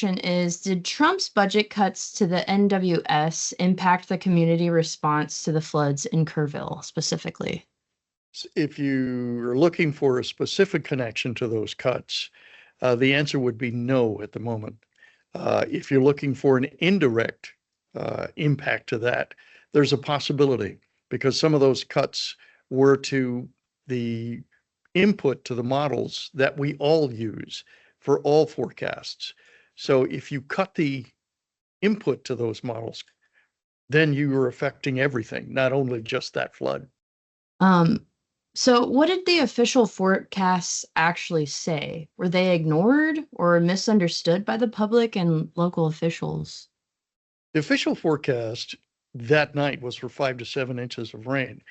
Is, did Trump's budget cuts to the NWS impact the community response to the floods in Kerrville specifically? If you are looking for a specific connection to those cuts, the answer would be no at the moment. If you're looking for an indirect impact to that, there's a possibility because some of those cuts were to the input to the models that we all use for all forecasts. So if you cut the input to those models, then you are affecting everything, not only just that flood. So what did the official forecasts actually say? Were they ignored or misunderstood by the public and local officials? The official forecast that night was for 5 to 7 inches of rain.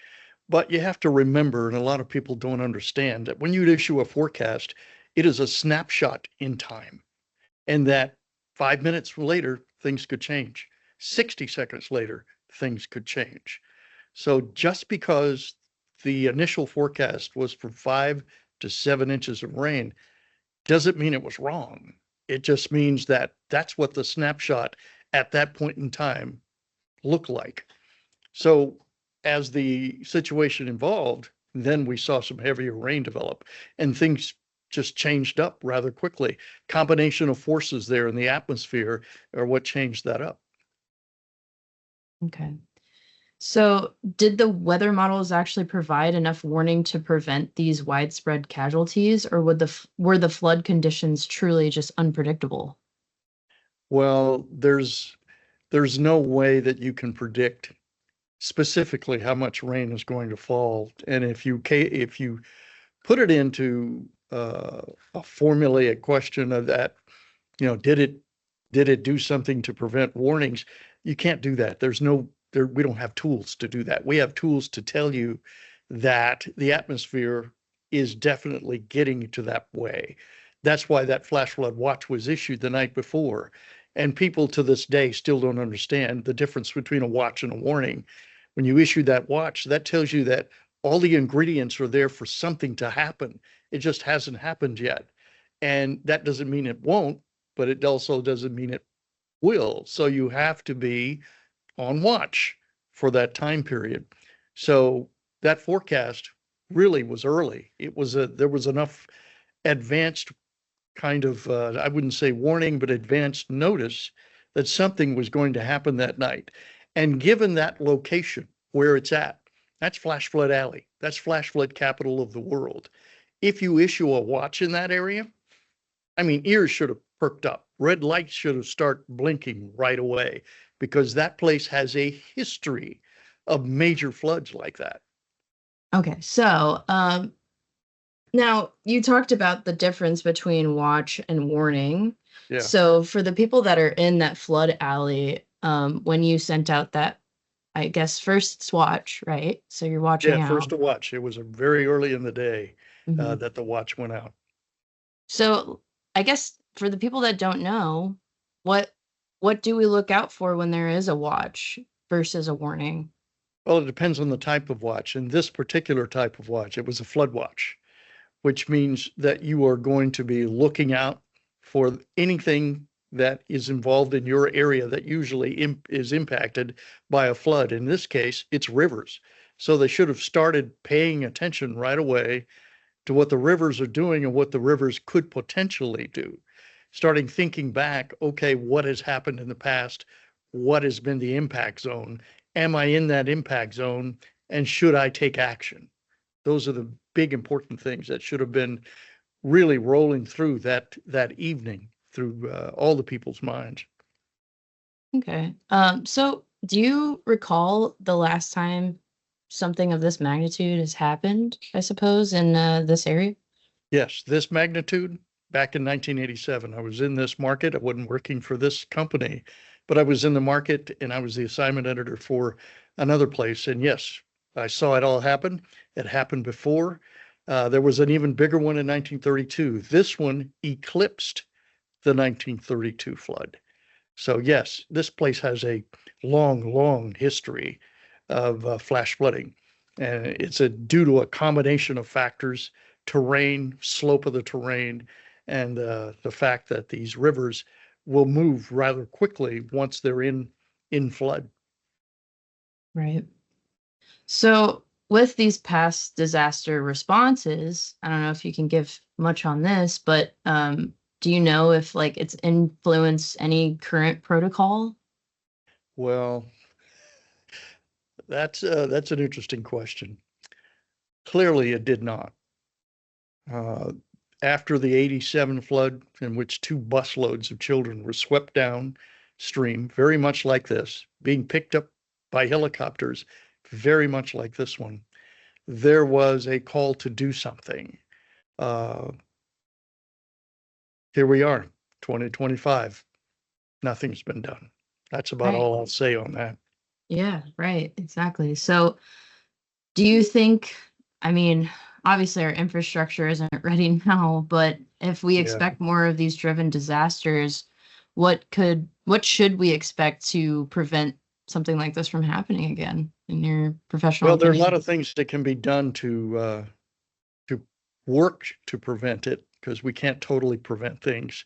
But you have to remember, and a lot of people don't understand, that when you issue a forecast, it is a snapshot in time. And that 5 minutes later, things could change. 60 seconds later, things could change. So just because the initial forecast was for 5 to 7 inches of rain doesn't mean it was wrong. It just means that that's what the snapshot at that point in time looked like. So as the situation evolved, then we saw some heavier rain develop and things just changed up rather quickly. Combination of forces there in the atmosphere are what changed that up. Okay. So did the weather models actually provide enough warning to prevent these widespread casualties, or were the flood conditions truly just unpredictable? Well, there's no way that you can predict specifically how much rain is going to fall. And if you put it into a formulaic question of that, did it do something to prevent warnings? You can't do that. We don't have tools to do that. We have tools to tell you that the atmosphere is definitely getting to that way. That's why that flash flood watch was issued the night before. And people to this day still don't understand the difference between a watch and a warning. When you issue that watch, that tells you that all the ingredients are there for something to happen. It just hasn't happened yet. And that doesn't mean it won't, but it also doesn't mean it will. So you have to be on watch for that time period. So that forecast really was early. There was enough advanced kind of, I wouldn't say warning, but advanced notice that something was going to happen that night. And given that location where it's at, that's flash flood alley. That's flash flood capital of the world. If you issue a watch in that area, I mean, ears should have perked up. Red lights should have started blinking right away because that place has a history of major floods like that. Okay, so now you talked about the difference between watch and warning. Yeah. So for the people that are in that flood alley, when you sent out that, I guess first watch, right? So you're watching Yeah, out. first to watch. It was very early in the day Mhm. that the watch went out. So I guess for the people that don't know, what do we look out for when there is a watch versus a warning? Well, it depends on the type of watch. In this particular type of watch, it was a flood watch, which means that you are going to be looking out for anything that is involved in your area that usually is impacted by a flood. In this case, it's rivers. So they should have started paying attention right away to what the rivers are doing and what the rivers could potentially do. Starting thinking back, okay, what has happened in the past? What has been the impact zone? Am I in that impact zone? And should I take action? Those are the big important things that should have been really rolling through that evening through all the people's minds. Okay. So do you recall the last time something of this magnitude has happened, I suppose, in this area? Yes, this magnitude back in 1987. I was in this market. I wasn't working for this company, but I was in the market and I was the assignment editor for another place. And yes, I saw it all happen. It happened before. There was an even bigger one in 1932. This one eclipsed the 1932 flood. So yes, this place has a long, long history of flash flooding. And it's due to a combination of factors: terrain, slope of the terrain, and the fact that these rivers will move rather quickly once they're in flood. Right. So with these past disaster responses, I don't know if you can give much on this, but do you know if like it's influenced any current protocol? Well, that's an interesting question. Clearly, it did not. Uh, After the 87 flood, in which 2 busloads of children were swept downstream, very much like this, being picked up by helicopters, very much like this one, there was a call to do something. Uh, Here we are, 2025. Nothing's been done. That's about Right. all I'll say on that. Yeah, right. Exactly. So do you think, I mean, obviously our infrastructure isn't ready now, but if we Yeah. expect more of these driven disasters, what should we expect to prevent something like this from happening again, in your professional Well, there are a lot opinion? of things that can be done to work to prevent it, because we can't totally prevent things.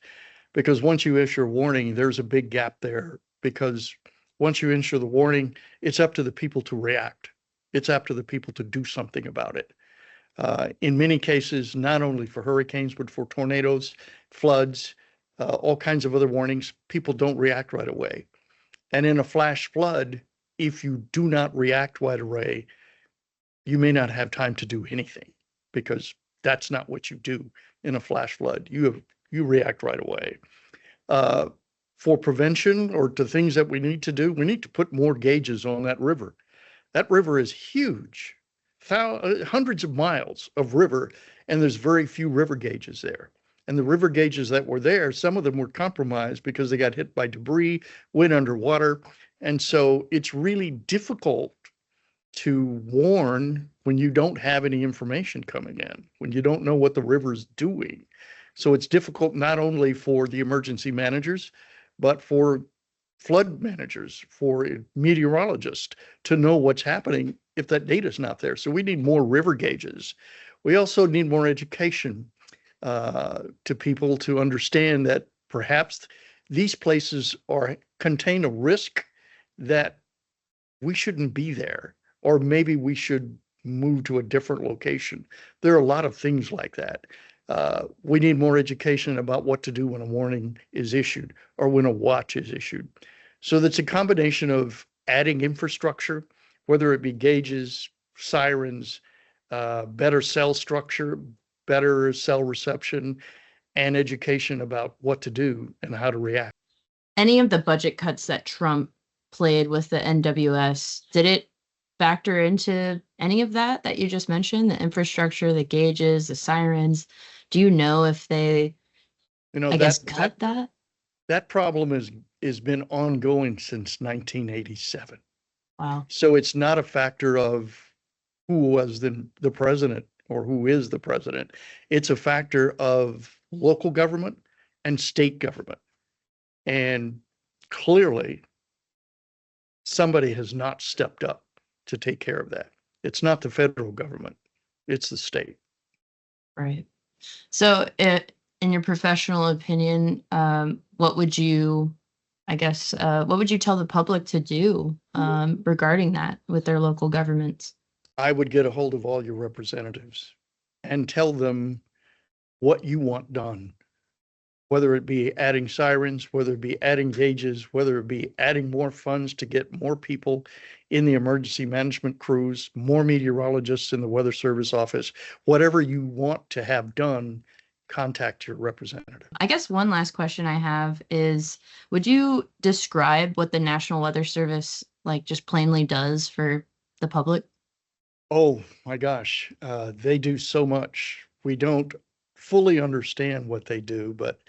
Because once you issue a warning, there's a big gap there. Because once you issue the warning, it's up to the people to react. It's up to the people to do something about it. In many cases, not only for hurricanes, but for tornadoes, floods, all kinds of other warnings, people don't react right away. And in a flash flood, if you do not react right away, you may not have time to do anything, because that's not what you do in a flash flood. You react right away. Uh, for prevention, or to things that we need to do, we need to put more gauges on that river. That river is huge, hundreds of miles of river, and there's very few river gauges there. And the river gauges that were there, some of them were compromised because they got hit by debris, went underwater. And so it's really difficult to warn when you don't have any information coming in, when you don't know what the river's doing. So it's difficult not only for the emergency managers, but for flood managers, for meteorologists to know what's happening if that data is not there. So we need more river gauges. We also need more education to people to understand that perhaps these places contain a risk that we shouldn't be there, or maybe we should move to a different location. There are a lot of things like that. We need more education about what to do when a warning is issued or when a watch is issued. So that's a combination of adding infrastructure, whether it be gauges, sirens, better cell structure, better cell reception, and education about what to do and how to react. Any of the budget cuts that Trump played with the NWS, did it factor into any of that you just mentioned, the infrastructure, the gauges, the sirens? Do you know if they, You know, I guess, that cut that? that problem has been ongoing since 1987. Wow. So it's not a factor of who was the president or who is the president. It's a factor of local government and state government. And clearly, somebody has not stepped up to take care of that. It's not the federal government, it's the state. Right. So, in your professional opinion, what would you, I guess, what would you tell the public to do regarding that with their local governments? I would get a hold of all your representatives and tell them what you want done, whether it be adding sirens, whether it be adding gauges, whether it be adding more funds to get more people in the emergency management crews, more meteorologists in the Weather Service office, whatever you want to have done, contact your representative. I guess one last question I have is, would you describe what the National Weather Service like just plainly does for the public? Oh my gosh, they do so much. We don't fully understand what they do, but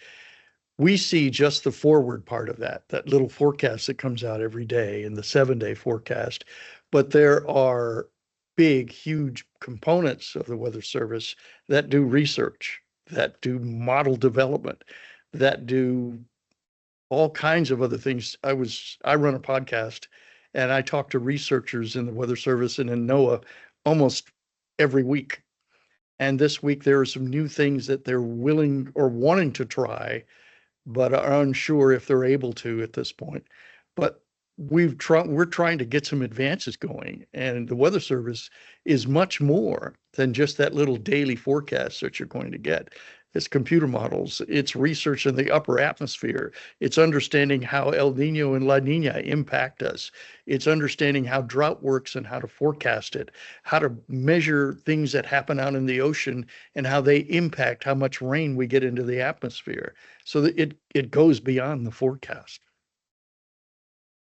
we see just the forward part of that little forecast that comes out every day and the 7-day forecast. But there are big, huge components of the Weather Service that do research, that do model development, that do all kinds of other things. I run a podcast and I talk to researchers in the Weather Service and in NOAA almost every week. And this week there are some new things that they're willing or wanting to try but are unsure if they're able to at this point. But we're trying to get some advances going, and the Weather Service is much more than just that little daily forecast that you're going to get. It's computer models, it's research in the upper atmosphere, it's understanding how El Nino and La Nina impact us, it's understanding how drought works and how to forecast it, how to measure things that happen out in the ocean and how they impact how much rain we get into the atmosphere. So that it goes beyond the forecast.